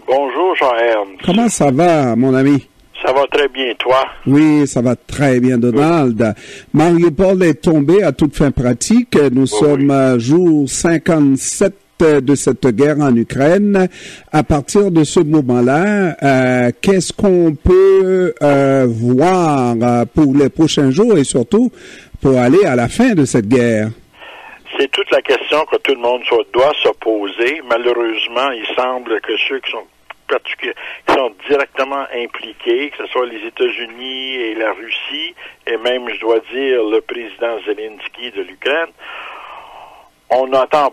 Bonjour, Jean-Ernst. Comment ça va, mon ami? Ça va très bien, toi? Oui, ça va très bien, Donald. Oui. Mariupol est tombé à toute fin pratique. Nous sommes jour 57 de cette guerre en Ukraine. À partir de ce moment-là, qu'est-ce qu'on peut voir pour les prochains jours et surtout pour aller à la fin de cette guerre? C'est toute la question que tout le monde doit se poser. Malheureusement, il semble que ceux qui sont directement impliqués, que ce soit les États-Unis et la Russie, et même, je dois dire, le président Zelensky de l'Ukraine, on n'entend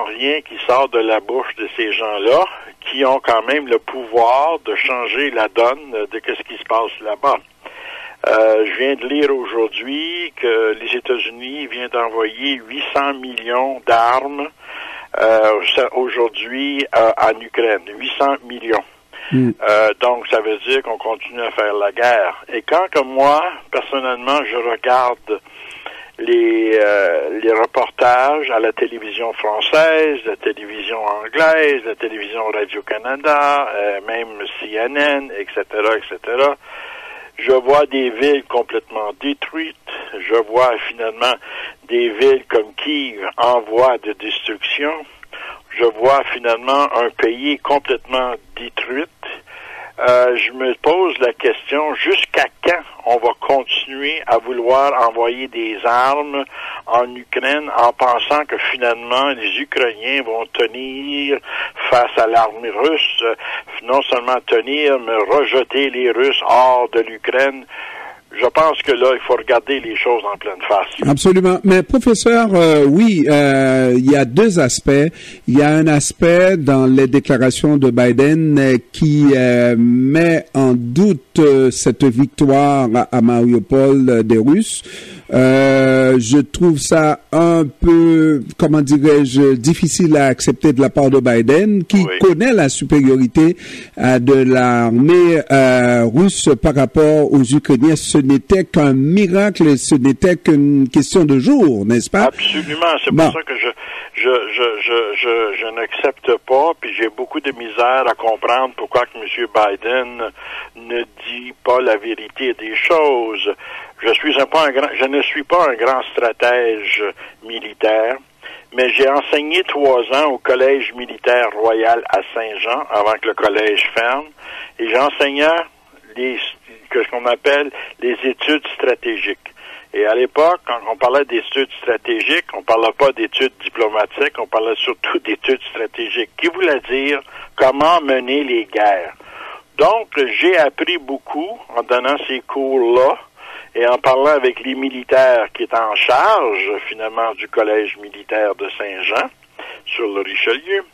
rien qui sort de la bouche de ces gens-là, qui ont quand même le pouvoir de changer la donne de ce qui se passe là-bas. Je viens de lire aujourd'hui que les États-Unis viennent d'envoyer 800 millions d'armes aujourd'hui en Ukraine. 800 millions. Donc, ça veut dire qu'on continue à faire la guerre. Et quand que moi, personnellement, je regarde les reportages à la télévision française, la télévision anglaise, la télévision Radio-Canada, même CNN, etc., etc., je vois des villes complètement détruites. Je vois finalement des villes comme Kiev en voie de destruction. Je vois finalement un pays complètement détruit. Je me pose la question, jusqu'à quand on va continuer à vouloir envoyer des armes en Ukraine en pensant que finalement les Ukrainiens vont tenir face à l'armée russe, non seulement tenir, mais rejeter les Russes hors de l'Ukraine. Je pense que là, il faut regarder les choses en pleine face. Absolument. Mais professeur, oui, il y a deux aspects. Il y a un aspect dans les déclarations de Biden qui met en doute cette victoire à Mariupol des Russes. Je trouve ça un peu, comment dirais-je, difficile à accepter de la part de Biden, qui connaît la supériorité de l'armée russe par rapport aux Ukrainiens. Ce n'était qu'un miracle, ce n'était qu'une question de jours, n'est-ce pas? Absolument, c'est pour ça que je n'accepte pas, puis j'ai beaucoup de misère à comprendre pourquoi que M. Biden ne dit pas la vérité des choses. Je ne suis pas un grand stratège militaire, mais j'ai enseigné 3 ans au Collège militaire royal à Saint-Jean, avant que le collège ferme, et j'enseignais ce qu'on appelle les études stratégiques. Et à l'époque, quand on parlait d'études stratégiques, on parlait pas d'études diplomatiques, on parlait surtout d'études stratégiques, qui voulait dire comment mener les guerres. Donc, j'ai appris beaucoup en donnant ces cours-là et en parlant avec les militaires qui étaient en charge, finalement, du Collège militaire de Saint-Jean, sur le Richelieu.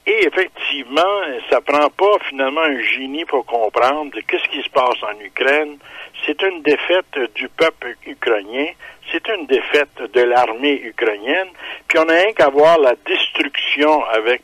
Et effectivement, ça prend pas finalement un génie pour comprendre qu'est-ce qui se passe en Ukraine. C'est une défaite du peuple ukrainien, c'est une défaite de l'armée ukrainienne, puis on a rien qu'à voir la destruction avec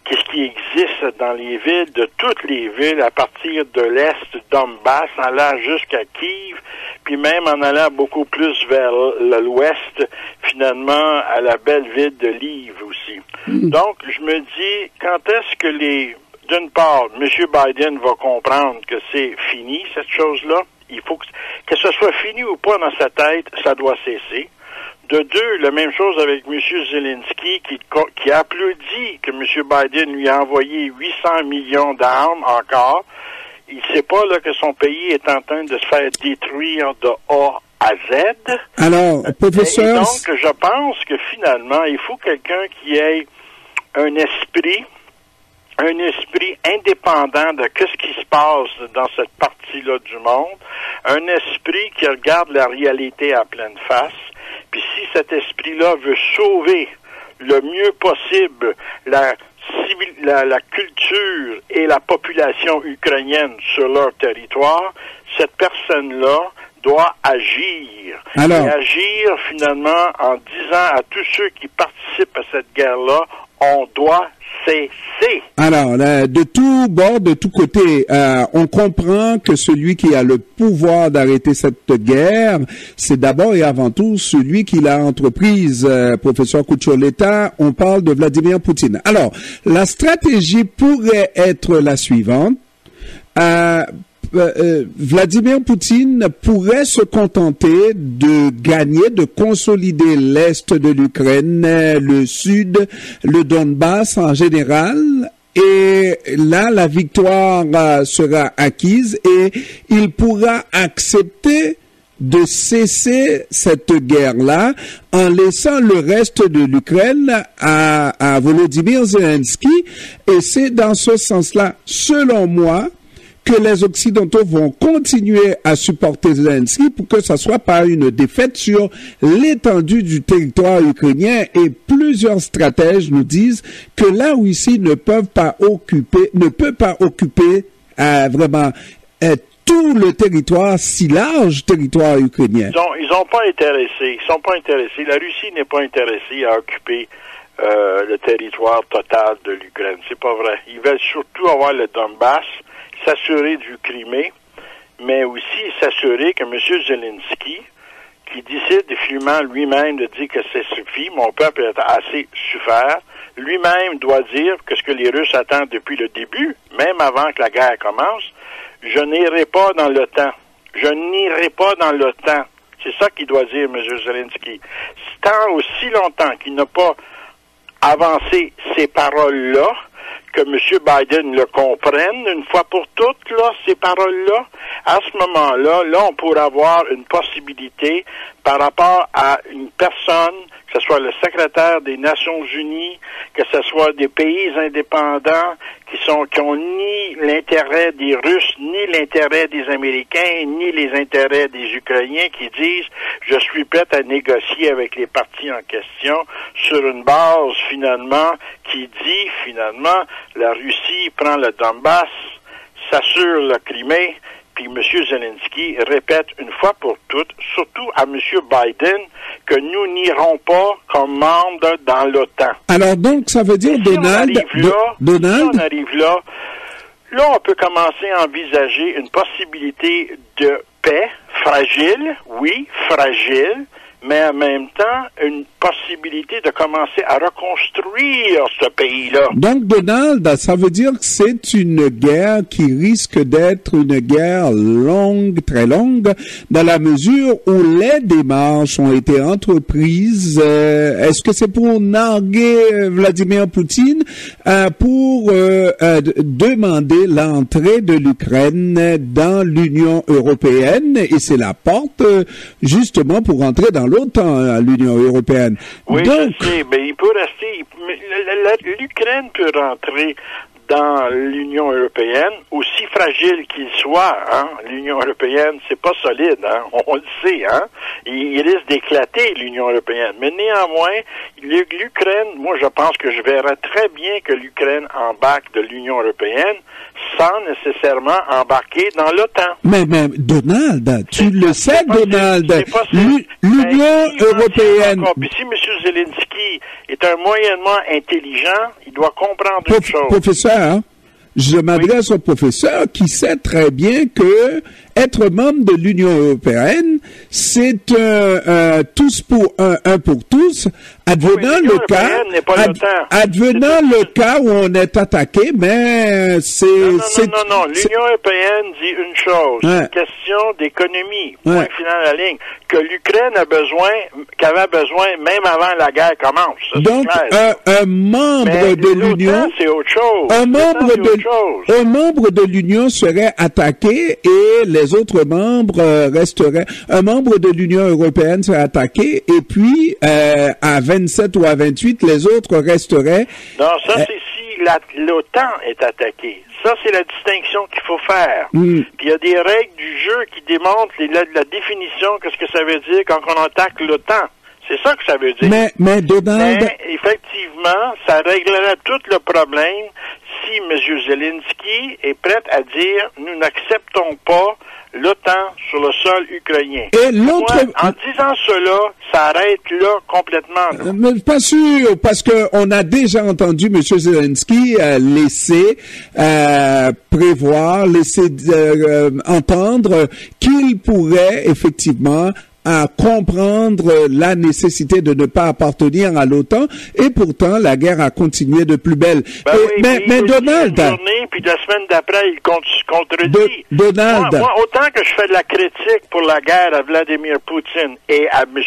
qu'est-ce qui existe dans les villes, de toutes les villes, à partir de l'Est, Donbass, en allant jusqu'à Kiev, puis même en allant beaucoup plus vers l'Ouest, finalement, à la belle ville de Lviv aussi. Donc, je me dis, quand est-ce que d'une part, M. Biden va comprendre que c'est fini, cette chose-là, il faut que ce soit fini ou pas dans sa tête, ça doit cesser. De deux, la même chose avec M. Zelensky qui applaudit que M. Biden lui a envoyé 800 millions d'armes encore. Il ne sait pas là que son pays est en train de se faire détruire de A à Z. Alors, professeur... Et donc, je pense que finalement, il faut quelqu'un qui ait un esprit indépendant de ce qui se passe dans cette partie-là du monde, un esprit qui regarde la réalité à pleine face. Puis si cet esprit-là veut sauver le mieux possible la culture et la population ukrainienne sur leur territoire, cette personne-là doit agir. Alors, et agir finalement en disant à tous ceux qui participent à cette guerre-là, on doit cesser. Alors, de tout bord, de tout côté, on comprend que celui qui a le pouvoir d'arrêter cette guerre, c'est d'abord et avant tout celui qui l'a entreprise. Professeur Kucholeta, on parle de Vladimir Poutine. Alors, la stratégie pourrait être la suivante. Vladimir Poutine pourrait se contenter de gagner, de consolider l'Est de l'Ukraine, le Sud, le Donbass en général, et là, la victoire sera acquise et il pourra accepter de cesser cette guerre-là en laissant le reste de l'Ukraine à Volodymyr Zelensky, et c'est dans ce sens-là, selon moi, que les Occidentaux vont continuer à supporter Zelensky pour que ça soit pas une défaite sur l'étendue du territoire ukrainien, et plusieurs stratèges nous disent que la Russie ne peut pas occuper vraiment tout le territoire, si large territoire ukrainien. Ils sont pas intéressés. La Russie n'est pas intéressée à occuper le territoire total de l'Ukraine. C'est pas vrai. Ils veulent surtout avoir le Donbass, s'assurer du Crimée, mais aussi s'assurer que M. Zelensky, qui décide finalement lui-même de dire que c'est suffit, mon peuple est assez souffert, lui-même doit dire que ce que les Russes attendent depuis le début, même avant que la guerre commence, je n'irai pas dans l'OTAN. Je n'irai pas dans l'OTAN. C'est ça qu'il doit dire, M. Zelensky. Tant aussi longtemps qu'il n'a pas avancé ces paroles-là, que M. Biden le comprenne une fois pour toutes, là, ces paroles-là, à ce moment-là, là, on pourrait avoir une possibilité par rapport à une personne, que ce soit le secrétaire des Nations Unies, que ce soit des pays indépendants qui ont ni l'intérêt des Russes, ni l'intérêt des Américains, ni les intérêts des Ukrainiens, qui disent « Je suis prêt à négocier avec les partis en question sur une base, finalement, qui dit, finalement, la Russie prend le Donbass, s'assure le Crimée, puis M. Zelensky répète une fois pour toutes, surtout à M. Biden, que nous n'irons pas comme membres dans l'OTAN. » Alors donc, ça veut dire, Donald... Si on arrive là, on peut commencer à envisager une possibilité de paix fragile, oui, fragile, mais en même temps, une possibilité de commencer à reconstruire ce pays-là. Donc, Donald, ça veut dire que c'est une guerre qui risque d'être une guerre longue, très longue, dans la mesure où les démarches ont été entreprises. Est-ce que c'est pour narguer Vladimir Poutine pour demander l'entrée de l'Ukraine dans l'Union européenne, et c'est la porte justement pour entrer dans l'OTAN, à l'Union européenne. Oui, donc, je sais, mais il peut rester. L'Ukraine peut rentrer dans l'Union européenne, aussi fragile qu'il soit, hein. L'Union européenne, c'est pas solide, hein. On le sait, hein. Il risque d'éclater, l'Union européenne. Mais néanmoins, l'Ukraine, moi, je pense que je verrais très bien que l'Ukraine embarque de l'Union européenne sans nécessairement embarquer dans l'OTAN. Mais Donald, tu le sais, Donald, l'Union européenne... Si M. Zelensky est un moyennement intelligent, il doit comprendre une chose. Professeur, je m'adresse au professeur qui sait très bien que être membre de l'Union européenne, c'est tous pour un pour tous, advenant le cas où on est attaqué, mais c'est... Non, l'Union européenne dit une chose, une question d'économie, point final à la ligne, que l'Ukraine qu'avait besoin même avant la guerre commence. Ça, donc, un membre de l'Union... c'est autre chose. Un membre de l'Union serait attaqué et les autres membres resteraient... Un membre de l'Union européenne serait attaqué et puis à 27 ou à 28, les autres resteraient... Non, ça c'est si l'OTAN est attaquée. Ça, c'est la distinction qu'il faut faire. Puis il y a des règles du jeu qui démontrent la définition, qu'est-ce que ça veut dire quand on attaque l'OTAN. C'est ça que ça veut dire. Mais Donald... Mais, effectivement, ça réglerait tout le problème si M. Zelensky est prêt à dire « Nous n'acceptons pas l'OTAN sur le sol ukrainien ». Et l'autre... En disant cela, ça arrête là complètement. Là. Mais pas sûr, parce que on a déjà entendu M. Zelensky laisser prévoir, laisser entendre qu'il pourrait effectivement à comprendre la nécessité de ne pas appartenir à l'OTAN, et pourtant la guerre a continué de plus belle. Mais Donald... Puis la semaine d'après, il contredit. Donald... Moi, autant que je fais de la critique pour la guerre à Vladimir Poutine et à M.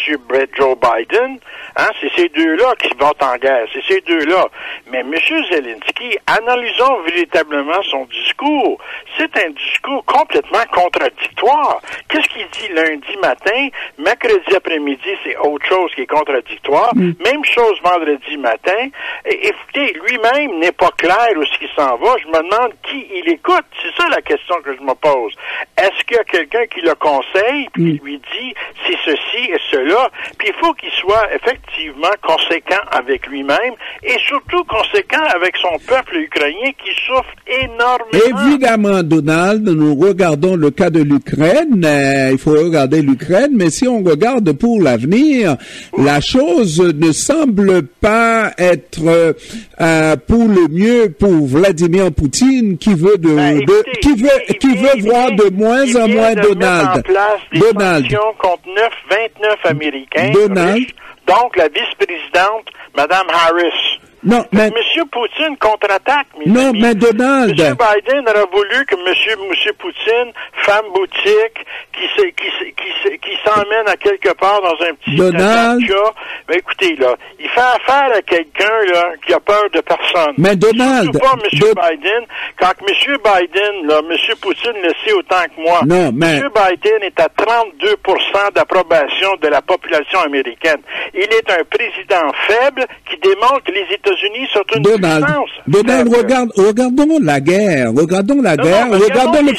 Joe Biden, hein, c'est ces deux-là qui vont en guerre, c'est ces deux-là. Mais M. Zelensky, analysons véritablement son discours. C'est un discours complètement contradictoire. Qu'est-ce qu'il dit lundi matin? Mercredi après-midi, c'est autre chose qui est contradictoire. Même chose vendredi matin. Et, écoutez, lui-même n'est pas clair où est-ce qu'il s'en va. Je me demande qui il écoute. C'est ça la question que je me pose. Est-ce qu'il y a quelqu'un qui le conseille puis qui lui dit c'est ceci et cela? Puis il faut qu'il soit effectivement conséquent avec lui-même et surtout conséquent avec son peuple ukrainien qui souffre énormément. Évidemment, Donald, nous regardons le cas de l'Ukraine. Il faut regarder l'Ukraine, mais si on regarde pour l'avenir, la chose ne semble pas être pour le mieux pour Vladimir Poutine qui veut qui veut voir de moins en moins Donald. Donald contre 29 Américains. Donald. Donc la vice-présidente, Mme Harris. Non, mais... M. Poutine contre-attaque, non, mais Donald... M. Biden aurait voulu que M. Poutine, femme boutique, qui s'emmène à quelque part dans un petit Donald... Mais écoutez, là, il fait affaire à quelqu'un, là, qui a peur de personne. Mais Donald... Surtout pas M. Biden. Quand M. Biden, là, M. Poutine le sait autant que moi. Non, mais... M. Biden est à 32% d'approbation de la population américaine. Il est un président faible qui démontre que les États-Unis sont une puissance. Donald, regardons la guerre, regardons le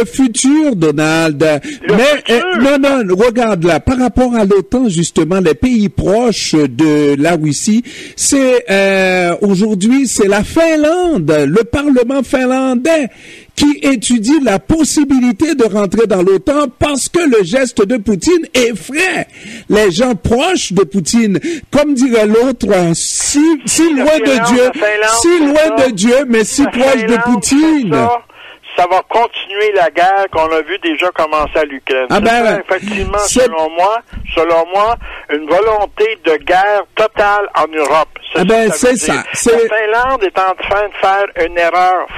futur, Donald. Regarde là, par rapport à l'OTAN, justement, les pays proches de la Russie, c'est aujourd'hui, c'est la Finlande, le Parlement finlandais qui étudie la possibilité de rentrer dans l'OTAN parce que le geste de Poutine effraie les gens proches de Poutine. Comme dirait l'autre, si loin de Dieu, mais si proche de Poutine. Ça va continuer la guerre qu'on a vu déjà commencer à l'Ukraine. Effectivement, selon moi, une volonté de guerre totale en Europe. C'est ça. La Finlande est en train de faire une erreur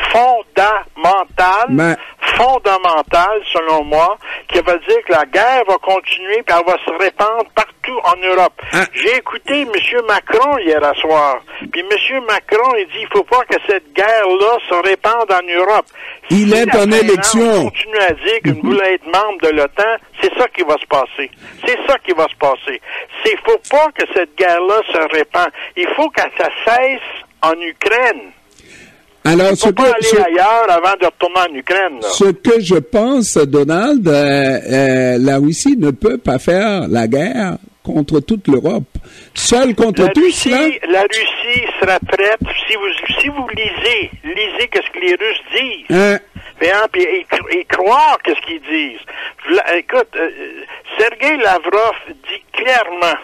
fondamentale, selon moi, qui va dire que la guerre va continuer et elle va se répandre partout en Europe. J'ai écouté M. Macron hier à soir. Puis M. Macron, il dit il faut pas que cette guerre-là se répande en Europe. Il est en élection. On continue à dire qu'il voulait être membre de l'OTAN, c'est ça qui va se passer. C'est ça qui va se passer. Il faut pas que cette guerre-là se répande. Il faut que ça cesse en Ukraine. Alors, il faut pas aller ailleurs avant de retourner en Ukraine. Là. Ce que je pense, Donald, la Russie ne peut pas faire la guerre contre toute l'Europe. Seule contre tous, là? La Russie sera prête, si vous lisez qu'est-ce que les Russes disent. Et croire qu'est-ce qu'ils disent. Écoute, Sergei Lavrov dit clairement,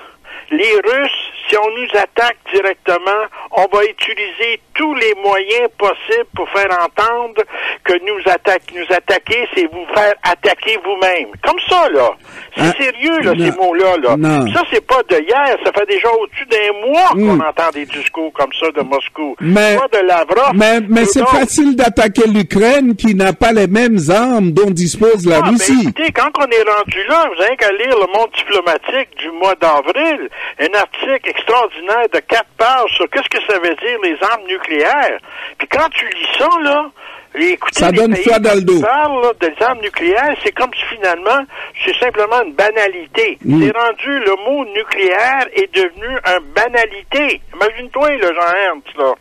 les Russes, si on nous attaque directement, on va utiliser tous les moyens possibles pour faire entendre que nous attaquer, c'est vous faire attaquer vous-même. Comme ça, là. C'est sérieux, là, ces mots-là, là. Ça, c'est pas de hier. Ça fait déjà au-dessus d'un mois qu'on entend des discours comme ça de Moscou. Pas de Lavrov. Mais c'est facile d'attaquer l'Ukraine qui n'a pas les mêmes armes dont dispose la Russie. Écoutez, quand on est rendu là, vous avez qu'à lire le Monde diplomatique du mois d'avril, un article extraordinaire de 4 pages sur qu'est-ce que ça veut dire les armes nucléaires. Puis quand tu lis ça, là, écoutez, ça donne froid dans le dos. Parle des armes nucléaires, c'est comme si finalement, c'est simplement une banalité. C'est rendu, le mot nucléaire est devenu une banalité. Imagine-toi, le Jean-Ernst, là.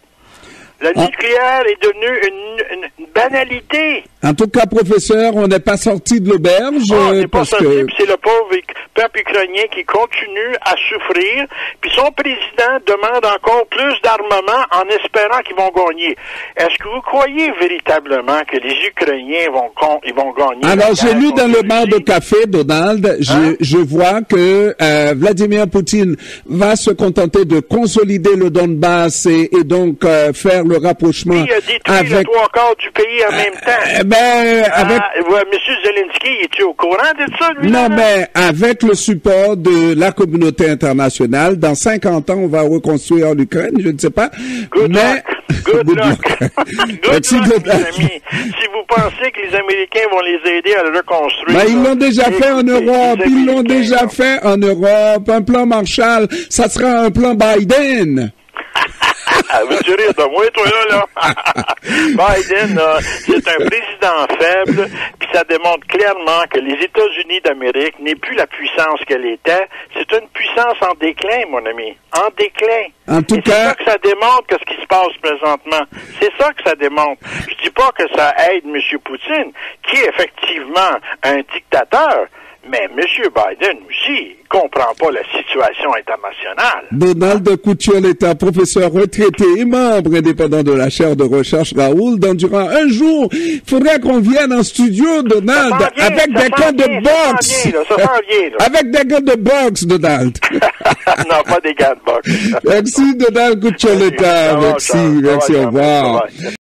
Le nucléaire est devenu une banalité. En tout cas, professeur, on n'est pas sorti de l'auberge. On n'est pas sorti, puis c'est le pauvre peuple ukrainien qui continue à souffrir, puis son président demande encore plus d'armement en espérant qu'ils vont gagner. Est-ce que vous croyez véritablement que les Ukrainiens vont gagner? Alors, j'ai lu dans le bar de café, Donald, je vois que Vladimir Poutine va se contenter de consolider le Donbass et donc faire le rapprochement il a détruit le 3/4 du pays en même temps. Monsieur Zelensky, es-tu au courant de ça, lui? Non, mais avec le support de la communauté internationale, dans 50 ans, on va reconstruire l'Ukraine, je ne sais pas. Good luck. Good luck, mes amis. Si vous pensez que les Américains vont les aider à le reconstruire... Ben, ils l'ont déjà fait en Europe. Ils l'ont déjà fait en Europe. Un plan Marshall, ça sera un plan Biden. Veux-tu rire de moi, toi, là? Biden, c'est un président faible, puis ça démontre clairement que les États-Unis d'Amérique n'est plus la puissance qu'elle était. C'est une puissance en déclin, mon ami. En déclin. En tout cas... c'est ça que ça démontre que ce qui se passe présentement. C'est ça que ça démontre. Je dis pas que ça aide M. Poutine, qui est effectivement un dictateur, mais M. Biden aussi comprend pas la situation internationale. Donald Couture est un professeur retraité et membre indépendant de la chaire de recherche Raoul. Durant un jour, il faudrait qu'on vienne en studio, Donald, avec des gants de boxe. Avec des gants de boxe, Donald. Non, pas des gants de boxe. Merci, Donald Couture. Merci, au revoir.